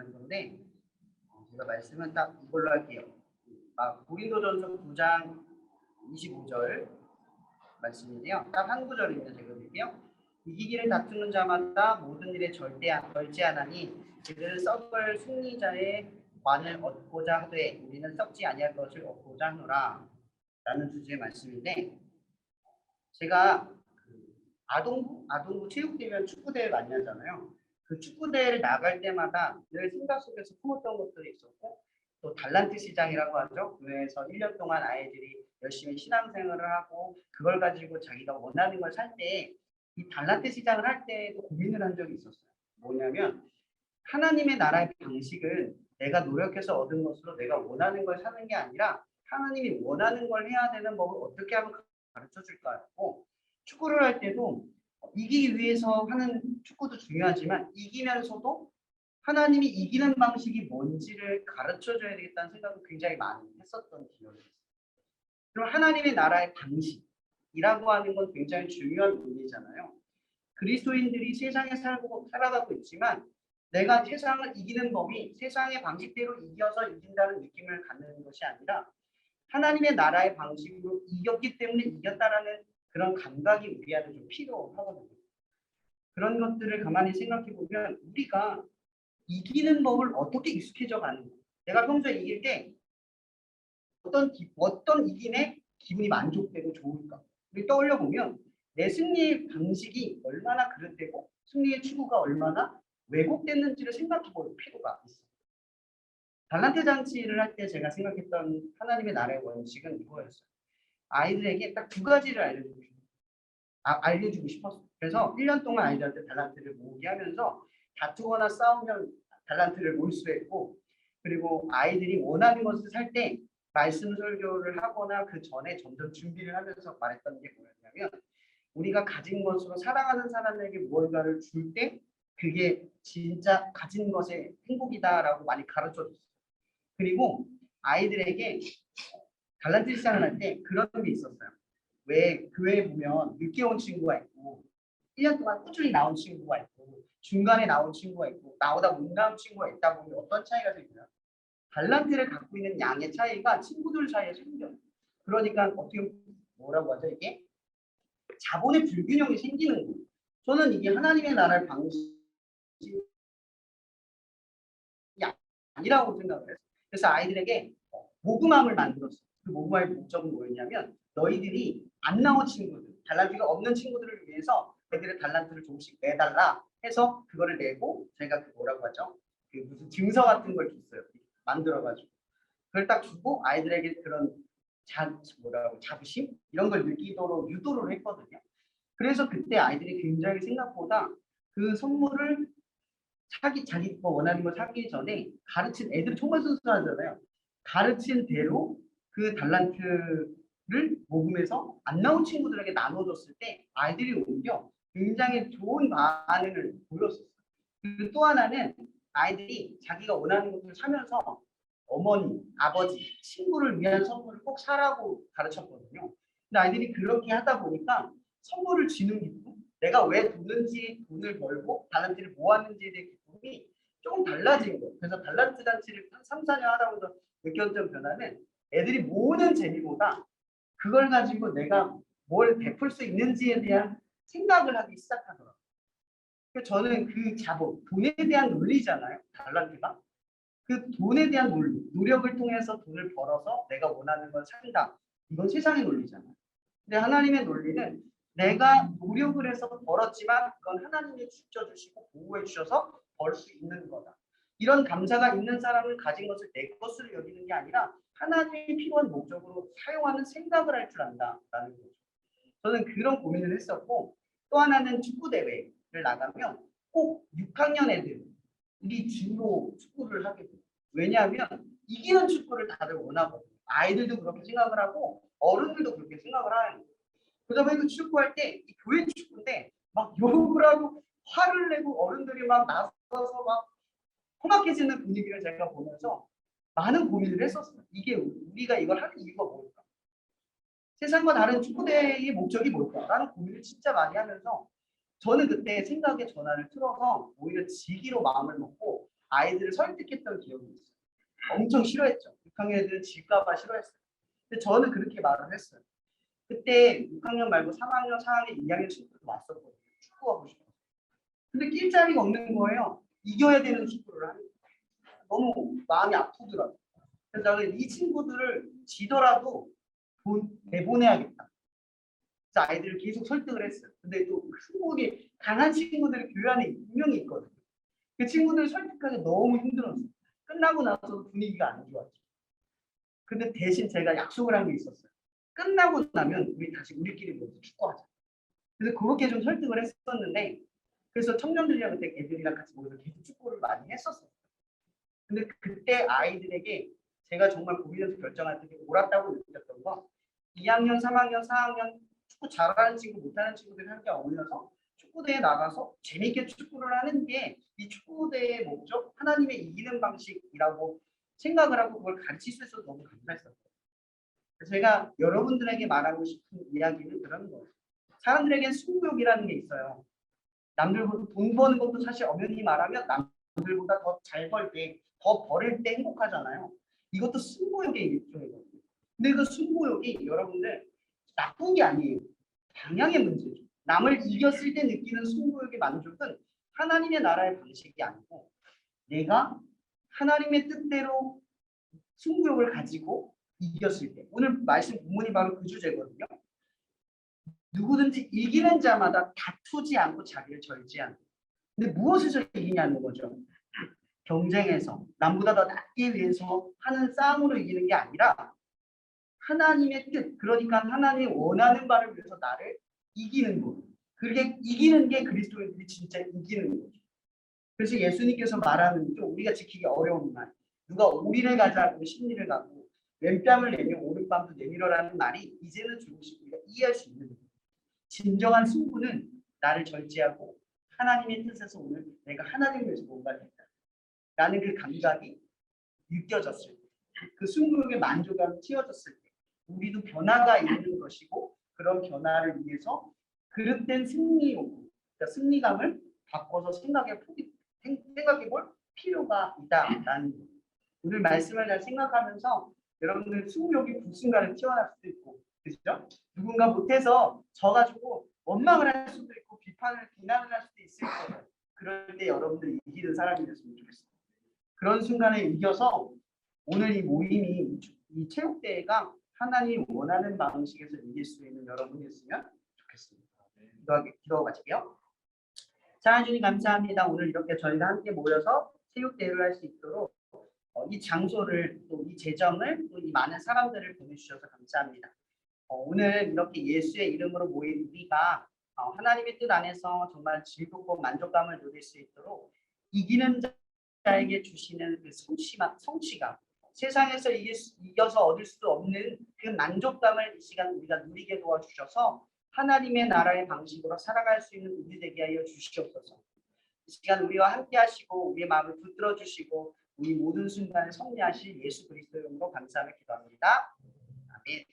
하는 건데 제가 말씀은 딱 이걸로 할게요. 고린도전서 9장 25절 말씀인데요. 딱 한 구절입니다. 제가 드릴게요. 이기기를 다투는 자마다 모든 일에 절제하나니 그들은 썩을 승리자의 관을 얻고자 하되 우리는 썩지 아니할 것을 얻고자 하노라 라는 주제의 말씀인데, 제가 아동부 체육대회 축구대회 많이 하잖아요. 그 축구대회를 나갈 때마다 늘 생각 속에서 품었던 것들이 있었고, 또 달란트 시장이라고 하죠. 교회에서 1년 동안 아이들이 열심히 신앙생활을 하고 그걸 가지고 자기가 원하는 걸 살 때 이 달란트 시장을 할 때도 고민을 한 적이 있었어요. 뭐냐면 하나님의 나라의 방식은 내가 노력해서 얻은 것으로 내가 원하는 걸 사는 게 아니라 하나님이 원하는 걸 해야 되는 법을 어떻게 하면 가르쳐 줄까 하고, 축구를 할 때도 이기기 위해서 하는 축구도 중요하지만 이기면서도 하나님이 이기는 방식이 뭔지를 가르쳐 줘야 되겠다는 생각을 굉장히 많이 했었던 기억이 있어요. 그럼 하나님의 나라의 방식이라고 하는 건 굉장히 중요한 의미잖아요. 그리스도인들이 세상에 살아가고 있지만 내가 세상을 이기는 법이 세상의 방식대로 이겨서 이긴다는 느낌을 갖는 것이 아니라 하나님의 나라의 방식으로 이겼기 때문에 이겼다라는 그런 감각이 우리한테 좀 필요하거든요. 그런 것들을 가만히 생각해 보면 우리가 이기는 법을 어떻게 익숙해져 가는가. 내가 평소에 이길 때 어떤 이김에 기분이 만족되고 좋을까. 우리 떠올려 보면 내 승리의 방식이 얼마나 그릇되고 승리의 추구가 얼마나 왜곡됐는지를 생각해 볼 필요가 있어요. 달란트 장치를 할 때 제가 생각했던 하나님의 나라의 원칙은 이거였어요. 아이들에게 딱 두 가지를 알려주고 싶었어요. 그래서 1년 동안 아이들한테 달란트를 모으게 하면서 다투거나 싸우면 달란트를 모을 수 있고, 그리고 아이들이 원하는 것을 살 때 말씀 설교를 하거나 그 전에 점점 준비를 하면서 말했던 게 뭐였냐면, 우리가 가진 것으로 사랑하는 사람에게 무언가를 줄 때 그게 진짜 가진 것의 행복이다라고 많이 가르쳐 줬어요. 그리고 아이들에게 달란트 시장을 할 때 그런 게 있었어요. 왜 교회에 보면 늦게 온 친구가 있고 1년 동안 꾸준히 나온 친구가 있고 중간에 나온 친구가 있고 나오다 못 나온 친구가 있다 보면 어떤 차이가 생겨요? 달란트를 갖고 있는 양의 차이가 친구들 사이에 생겨요. 그러니까 어떻게 뭐라고 하죠? 이게 자본의 불균형이 생기는 거예요. 저는 이게 하나님의 나라의 방식이 아니라고 생각을 했어요. 그래서 아이들에게 모금함을 만들었어요. 그 모금함의 목적은 뭐였냐면 너희들이 안 나온 친구들, 달란트가 없는 친구들을 위해서 애들의 달란트를 조금씩 내달라 해서 그거를 내고 저희가 그 뭐라고 하죠? 그 무슨 증서 같은 걸 줬어요. 만들어가지고 그걸 딱 주고 아이들에게 그런 자부심 이런 걸 느끼도록 유도를 했거든요. 그래서 그때 아이들이 굉장히 생각보다 그 선물을 자기 원하는 걸 사기 전에 가르친 애들이 정말 순수하잖아요. 가르친 대로 그 달란트를 모금해서 안 나온 친구들에게 나눠줬을 때 아이들이 오히려 굉장히 좋은 반응을 보였었어요. 그리고 또 하나는 아이들이 자기가 원하는 것을 사면서 어머니, 아버지, 친구를 위한 선물을 꼭 사라고 가르쳤거든요. 근데 아이들이 그렇게 하다 보니까 선물을 주는 기쁨, 내가 왜 돈을 벌고 달란트를 모았는지에 대한 기쁨이 조금 달라진 거예요. 그래서 달란트 잔치를 한 3, 4년 하다 보면서 느꼈던 변화는 애들이 모으는 재미보다 그걸 가지고 내가 뭘 베풀 수 있는지에 대한 생각을 하기 시작하더라고요. 저는 그 자본, 돈에 대한 논리잖아요. 달란트가. 그 돈에 대한 논리, 노력을 통해서 돈을 벌어서 내가 원하는 걸 산다. 이건 세상의 논리잖아요. 근데 하나님의 논리는 내가 노력을 해서 벌었지만 그건 하나님이 지켜주시고 보호해 주셔서 벌 수 있는 거다. 이런 감사가 있는 사람은 가진 것을 내 것으로 여기는 게 아니라 하나님이 필요한 목적으로 사용하는 생각을 할 줄 안다라는 거죠. 저는 그런 고민을 했었고, 또 하나는 축구 대회를 나가면 꼭 6학년 애들이 주로 축구를 하게 돼요. 왜냐하면 이기는 축구를 다들 원하거든요. 아이들도 그렇게 생각을 하고 어른들도 그렇게 생각을 하는 거예요. 그러다 보니까 축구할 때 교회 축구인데 막 욕을 하고 화를 내고 어른들이 막 나서서 막 험악해지는 분위기를 제가 보면서 많은 고민을 했었어요. 이게 우리가 이걸 하는 이유가 뭘까? 세상과 다른 축구대회의 목적이 뭘까라는 고민을 진짜 많이 하면서 저는 그때 생각의 전환을 틀어서 오히려 지기로 마음을 먹고 아이들을 설득했던 기억이 있어요. 엄청 싫어했죠. 6학년 애들은 질까봐 싫어했어요. 근데 저는 그렇게 말을 했어요. 그때 6학년 말고 3학년, 4학년, 2학년 친구들도 왔었거든요. 축구하고 싶어서. 근데 낄 자리가 없는 거예요. 이겨야 되는 축구를 하는 거예요. 너무 마음이 아프더라고요. 그래서 저는 이 친구들을 지더라도 내보내야겠다. 그래서 아이들을 계속 설득을 했어요. 근데 또 승부욕이 강한 친구들이 교회 안에 분명히 있거든요. 그 친구들을 설득하기 너무 힘들었어요. 끝나고 나서도 분위기가 안 좋았죠. 근데 대신 제가 약속을 한 게 있었어요. 끝나고 나면 우리 다시 우리끼리 모여서 축구하자. 그래서 그렇게 좀 설득을 했었는데, 그래서 청년들이랑 그때 애들이랑 같이 모여서 계속 축구를 많이 했었어요. 근데 그때 아이들에게 제가 정말 고민해서 결정할 때 옳았다고 느꼈던 건 2학년, 3학년, 4학년 축구 잘하는 친구, 못하는 친구들이 함께 어울려서 축구대에 나가서 재밌게 축구를 하는 게 이 축구대의 목적, 하나님의 이기는 방식이라고 생각을 하고 그걸 가르칠 수 있어서 너무 감사했었어요. 제가 여러분들에게 말하고 싶은 이야기는 그런 거예요. 사람들에겐 승부욕이라는 게 있어요. 남들보다 돈 버는 것도 사실 엄연히 말하면 남들보다 더 잘 벌 때, 더 벌을 때 행복하잖아요. 이것도 승부욕의 일종이거든요. 근데 그 승부욕이 여러분들 나쁜 게 아니에요. 방향의 문제죠. 남을 이겼을 때 느끼는 승부욕의 만족은 하나님의 나라의 방식이 아니고 내가 하나님의 뜻대로 승부욕을 가지고 이겼을 때, 오늘 말씀 본문이 바로 그 주제거든요. 누구든지 이기는 자마다 다투지 않고 자기를 절제하는. 근데 무엇에서 이기냐는 거죠. 경쟁에서 남보다 더 낫기 위해서 하는 싸움으로 이기는 게 아니라 하나님의 뜻, 그러니까 하나님이 원하는 바를 위해서 나를 이기는 것. 그게 이기는 게 그리스도인들이 진짜 이기는 거죠. 그래서 예수님께서 말하는 좀 우리가 지키기 어려운 말, 누가 오리를 가자고 심리를 가고 왼뺨을 내며 오른뺨도 내밀어라는 말이 이제는 조금씩 우리가 이해할 수 있는 거예요. 진정한 승부는 나를 절제하고 하나님의 뜻에서 오늘 내가 하나님을 위해서 뭔가를 했다. 라는 그 감각이 느껴졌을 때, 그 승부욕의 만족감이 튀어졌을 때, 우리도 변화가 있는 것이고 그런 변화를 위해서 그릇된 승리욕, 그러니까 승리감을 바꿔서 생각해 볼 필요가 있다라는 거예요. 오늘 말씀을 잘 생각하면서 여러분들 승부욕이 불순간에 튀어나올 수도 있고, 그렇죠? 누군가 못해서 져가지고 원망을 할 수도 있고 비난을 할 수도 있을 거예요. 그럴 때 여러분들 이기는 사람이 됐으면 좋겠어요. 그런 순간에 이겨서 오늘 이 모임이 이 체육대회가 하나님 원하는 방식에서 이길 수 있는 여러분이었으면 좋겠습니다. 기도하고 마칠게요. 사랑해 주님 감사합니다. 오늘 이렇게 저희가 함께 모여서 체육대회를 할 수 있도록 이 장소를 또 이 재정을 또 이 많은 사람들을 보내주셔서 감사합니다. 오늘 이렇게 예수의 이름으로 모인 우리가 하나님의 뜻 안에서 정말 즐겁고 만족감을 누릴 수 있도록 이기는 자에게 주시는 그 성취감, 세상에서 이겨서 얻을 수 없는 그 만족감을 이 시간 우리가 누리게 도와주셔서 하나님의 나라의 방식으로 살아갈 수 있는 우리 되게 하여 주시옵소서. 이 시간 우리와 함께 하시고 우리의 마음을 붙들어 주시고 우리 모든 순간에 섭리하실 예수 그리스도 이름으로 감사하며 기도합니다. 아멘.